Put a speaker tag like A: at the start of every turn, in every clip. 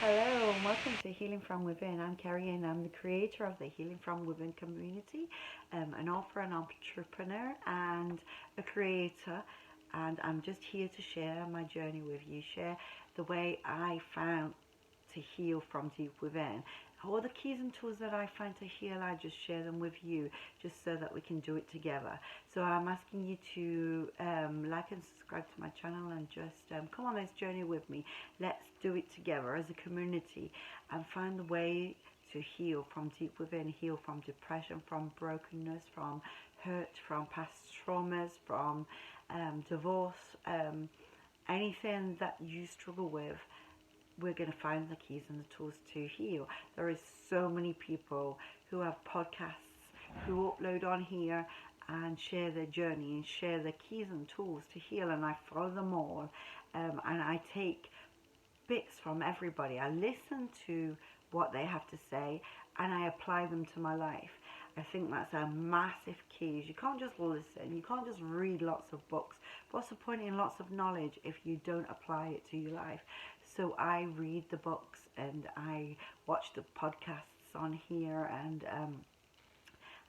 A: Hello, and welcome to Healing from Within. I'm Kerry, and I'm the creator of the Healing from Within community, an author, an entrepreneur, and a creator. And I'm just here to share my journey with you, share the way I found to heal from deep within. All the keys and tools that I find to heal, I just share them with you, just so that we can do it together. So I'm asking you to like and subscribe to my channel and just come on this journey with me. Let's do it together as a community and find the way to heal from deep within, heal from depression, from brokenness, from hurt, from past traumas, from divorce, anything that you struggle with. We're going to find the keys and the tools to heal. There is so many people who have podcasts, who upload on here and share their journey and share their keys and tools to heal, and I follow them all, and I take bits from everybody. I listen to what they have to say and I apply them to my life. I think that's a massive key. You can't just listen, you can't just read lots of books. What's the point in lots of knowledge if you don't apply it to your life? So I read the books and I watch the podcasts on here, and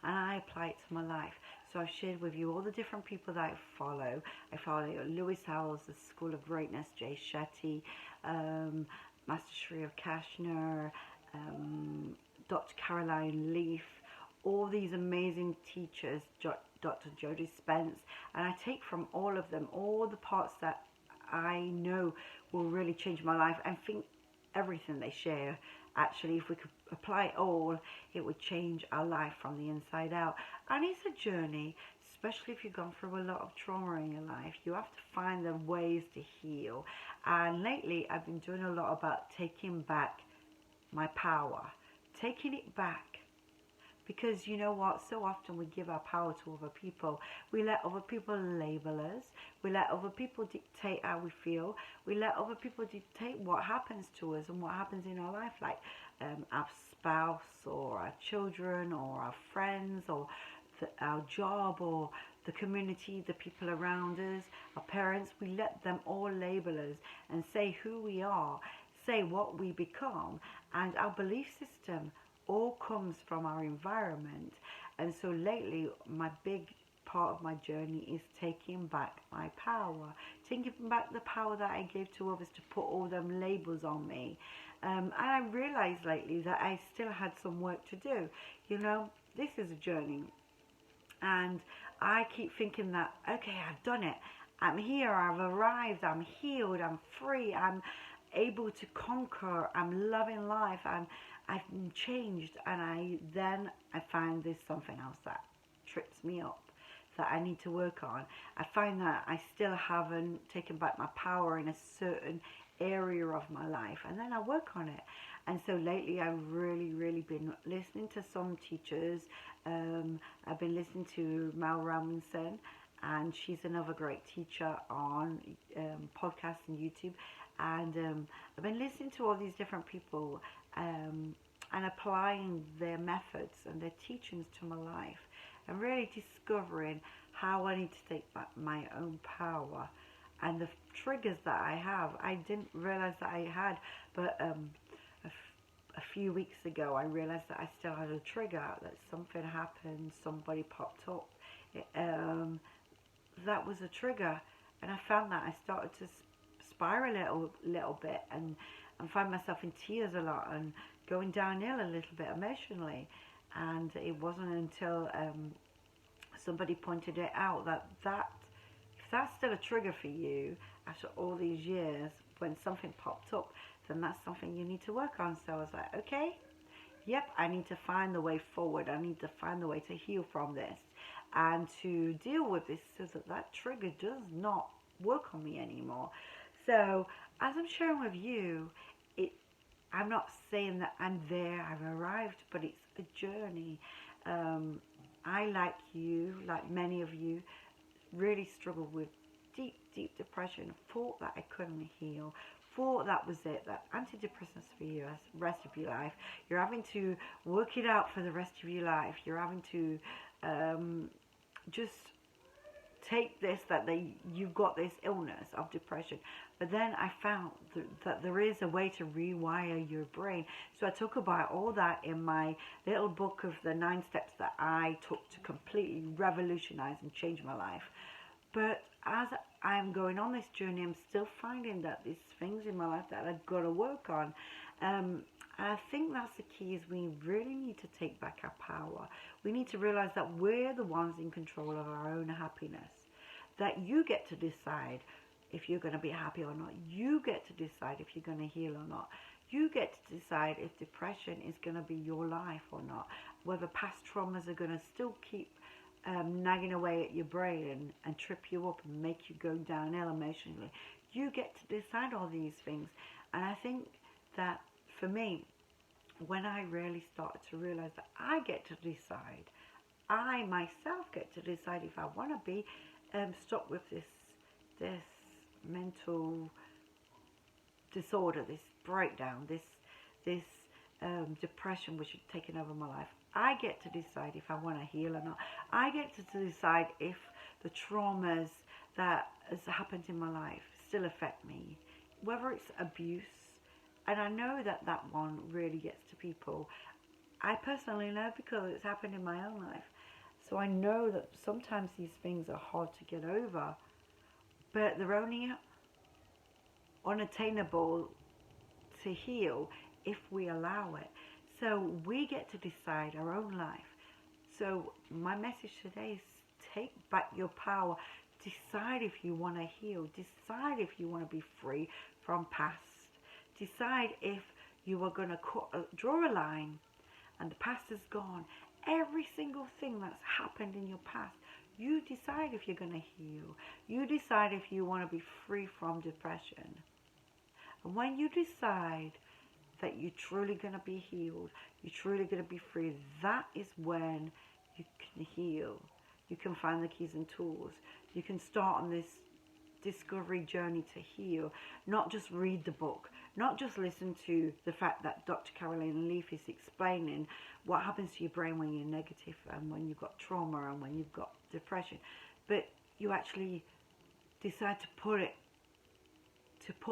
A: I apply it to my life. So I've shared with you all the different people that I follow. I follow Lewis Howes, The School of Greatness, Jay Shetty, Master Shri of Kashner, Dr. Caroline Leaf, all these amazing teachers, Dr. Jodie Spence, and I take from all of them all the parts that I know will really change my life, and think everything they share, actually, if we could apply it all, it would change our life from the inside out. And it's a journey, especially if you've gone through a lot of trauma in your life. You have to find the ways to heal. And lately I've been doing a lot about taking back my power, taking it back. Because you know what, so often we give our power to other people. We let other people label us. We let other people dictate how we feel. We let other people dictate what happens to us and what happens in our life, like our spouse or our children or our friends or our job or the community, the people around us, our parents. We let them all label us and say who we are, say what we become, and our belief system all comes from our environment. And so lately my big part of my journey is taking back my power, taking back the power that I gave to others to put all them labels on me. And I realized lately that I still had some work to do. You know, this is a journey, and I keep thinking that, okay, I've done it, I'm here, I've arrived, I'm healed, I'm free, I'm able to conquer, I'm loving life, I've changed. And I find there's something else that trips me up that I need to work on. I find that I still haven't taken back my power in a certain area of my life, and then I work on it. And so lately I've really been listening to some teachers. I've been listening to Mel Robinson, and she's another great teacher on podcasts and YouTube. And I've been listening to all these different people, and applying their methods and their teachings to my life, and really discovering how I need to take back my own power and the triggers that I have. I didn't realize that I had, but a few weeks ago I realized that I still had a trigger, that something happened, somebody popped up. That was a trigger, and I found that I started to spiral a little bit, and find myself in tears a lot and going downhill a little bit emotionally. And it wasn't until somebody pointed it out that if that's still a trigger for you after all these years, when something popped up, then that's something you need to work on. So I was like, okay, yep, I need to find the way forward. I need to find the way to heal from this and to deal with this so that that trigger does not work on me anymore. So as I'm sharing with you, I'm not saying that I'm there, I've arrived, but it's a journey. I, like you, like many of you, really struggled with deep depression, thought that I couldn't heal, thought that was it, that antidepressants for you the rest of your life. You're having to work it out for the rest of your life. You're having to just take this, that you've got this illness of depression, But then I found that there is a way to rewire your brain. So I talk about all that in my little book of the 9 steps that I took to completely revolutionize and change my life. But as I'm going on this journey, I'm still finding that there's things in my life that I've got to work on. And I think that's the key, is we really need to take back our power. We need to realize that we're the ones in control of our own happiness. That you get to decide if you're going to be happy or not. You get to decide if you're going to heal or not. You get to decide if depression is going to be your life or not. Whether past traumas are going to still keep nagging away at your brain and trip you up and make you go downhill emotionally. You get to decide all these things. And I think that for me, when I really started to realize that I get to decide, I myself get to decide if I want to be stuck with this mental disorder, this breakdown, this depression which has taken over my life. I get to decide if I want to heal or not. I get to decide if the traumas that has happened in my life still affect me, whether it's abuse. And I know that that one really gets to people. I personally know because it's happened in my own life. So I know that sometimes these things are hard to get over, but they're only unattainable to heal if we allow it. So we get to decide our own life. So my message today is take back your power. Decide if you want to heal. Decide if you want to be free from past. Decide if you are going to draw a line and the past is gone. Every single thing that's happened in your past, you decide if you're going to heal. You decide if you want to be free from depression. And when you decide that you're truly going to be healed, you're truly going to be free, that is when you can heal. You can find the keys and tools. You can start on this discovery journey to heal. Not just read the book, not just listen to the fact that Dr. Caroline Leaf is explaining what happens to your brain when you're negative and when you've got trauma and when you've got depression, but you actually decide to put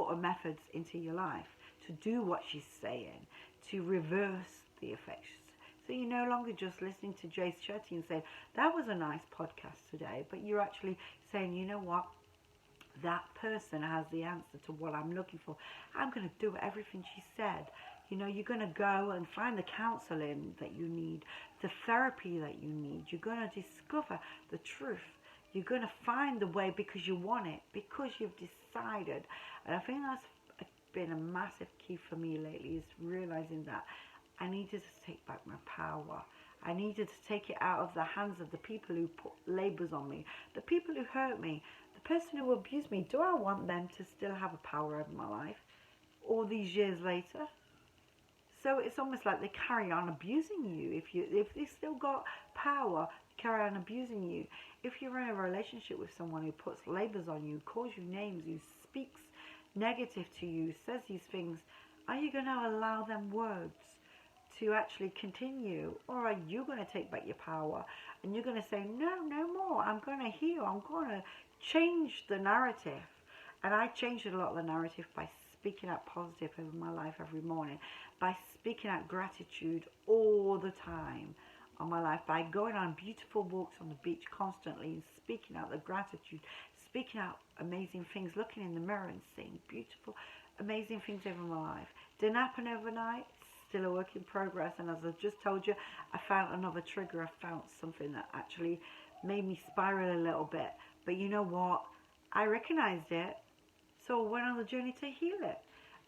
A: her methods into your life, to do what she's saying, to reverse the effects. So you're no longer just listening to Jay Shetty and saying, that was a nice podcast today, but you're actually saying, you know what, that person has the answer to what I'm looking for. I'm going to do everything she said. You know, you're going to go and find the counseling that you need, the therapy that you need. You're going to discover the truth. You're going to find the way because you want it, because you've decided. And I think that's been a massive key for me lately, is realizing that I needed to take back my power. I needed to take it out of the hands of the people who put labels on me, the people who hurt me, the person who abused me. Do I want them to still have a power over my life all these years later? So it's almost like they carry on abusing you. If they still got power, they carry on abusing you. If you're in a relationship with someone who puts labels on you, calls you names, who speaks negative to you, says these things, are you going to allow them words to actually continue? Or are you going to take back your power and you're going to say, no more, I'm going to heal, I'm going to change the narrative? And I changed a lot of the narrative by speaking out positive over my life every morning, by speaking out gratitude all the time on my life, by going on beautiful walks on the beach constantly and speaking out the gratitude, speaking out amazing things, looking in the mirror and saying beautiful, amazing things over my life. Didn't happen overnight, still a work in progress. And as I just told you, I found another trigger. I found something that actually made me spiral a little bit. But you know what? I recognized it. So I went on the journey to heal it.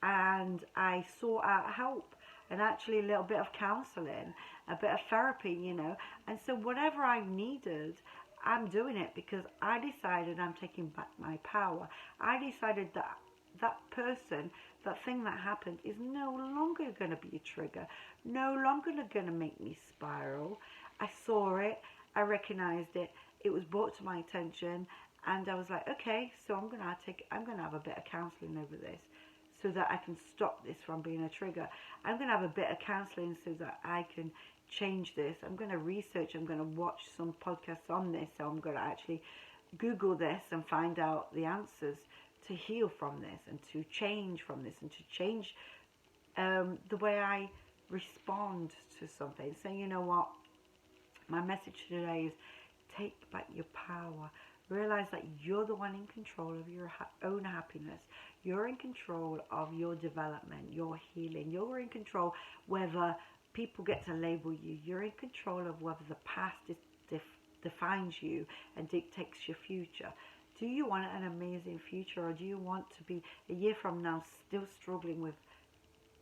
A: And I sought out help and actually a little bit of counseling, a bit of therapy, you know. And so whatever I needed, I'm doing it because I decided I'm taking back my power. I decided that that person, that thing that happened is no longer going to be a trigger, no longer going to make me spiral. I saw it, I recognized it, it was brought to my attention, and I was like, okay, so I'm going to have a bit of counseling over this so that I can stop this from being a trigger. I'm going to have a bit of counseling so that I can change this. I'm going to research, I'm going to watch some podcasts on this, so I'm going to actually Google this and find out the answers to heal from this and to change from this and to change the way I respond to something. So you know what? My message today is take back your power. Realize that you're the one in control of your own happiness. You're in control of your development, your healing. You're in control whether people get to label you. You're in control of whether the past defines you and dictates your future. Do you want an amazing future, or do you want to be a year from now still struggling with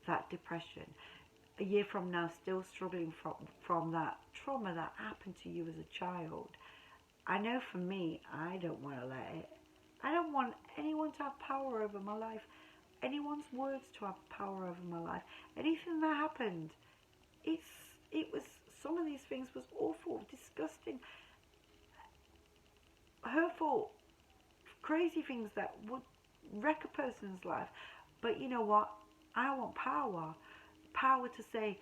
A: that depression? A year from now still struggling from that trauma that happened to you as a child? I know for me, I don't want to let it. I don't want anyone to have power over my life. Anyone's words to have power over my life. Anything that happened, it was, some of these things was awful, disgusting, hurtful, crazy things that would wreck a person's life. But you know what? I want power. Power to say,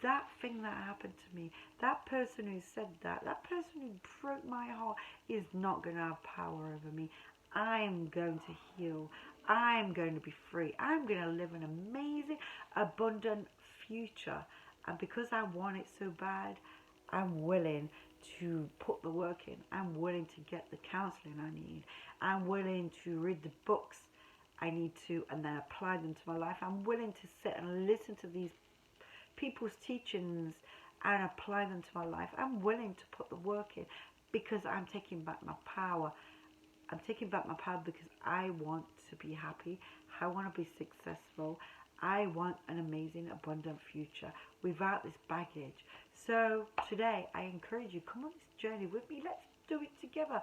A: that thing that happened to me, that person who said that person who broke my heart is not going to have power over me. I'm going to heal. I'm going to be free. I'm going to live an amazing, abundant future. And because I want it so bad, I'm willing to put the work in. I'm willing to get the counseling I need. I'm willing to read the books I need to and then apply them to my life. I'm willing to sit and listen to these people's teachings and apply them to my life. I'm willing to put the work in because I'm taking back my power. I'm taking back my power because I want to be happy. I want to be successful. I want an amazing, abundant future without this baggage. So today, I encourage you, come on this journey with me. Let's do it together.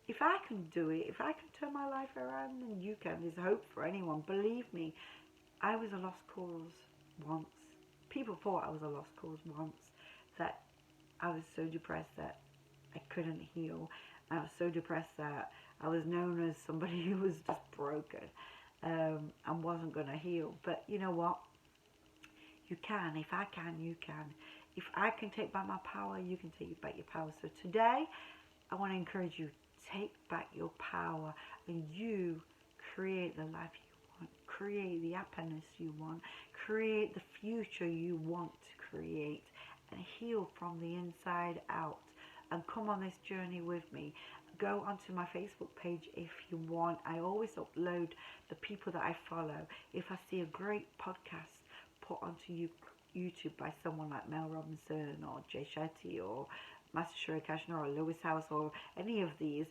A: If I can do it, if I can turn my life around, then you can. There's hope for anyone. Believe me, I was a lost cause once. People thought I was a lost cause once, that I was so depressed that I couldn't heal. I was so depressed that I was known as somebody who was just broken and wasn't going to heal. But you know what? You can. If I can, you can. If I can take back my power, you can take back your power. So today, I want to encourage you, take back your power and you create the life you want. Create the happiness you want. Create the future you want to create and heal from the inside out. And come on this journey with me. Go onto my Facebook page if you want. I always upload the people that I follow. If I see a great podcast put onto YouTube by someone like Mel Robinson or Jay Shetty or Master Sherry Kashner or Lewis House or any of these,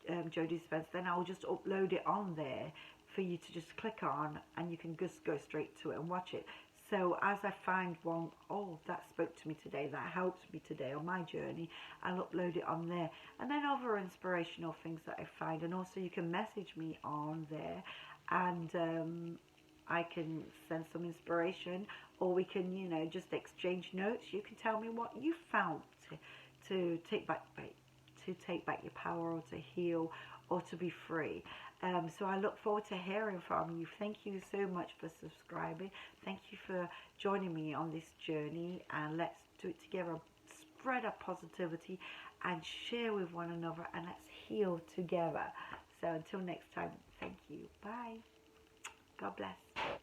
A: Jodie Spence, then I'll just upload it on there for you to just click on, and you can just go straight to it and watch it. So as I find one, oh, that spoke to me today, that helped me today on my journey, I'll upload it on there. And then other inspirational things that I find. And also you can message me on there, and I can send some inspiration, or we can, you know, just exchange notes. You can tell me what you found to take back your power, or to heal, or to be free. So I look forward to hearing from you. Thank you so much for subscribing. Thank you for joining me on this journey, and let's do it together. Spread our positivity and share with one another, and let's heal together. So until next time, thank you. Bye. God bless.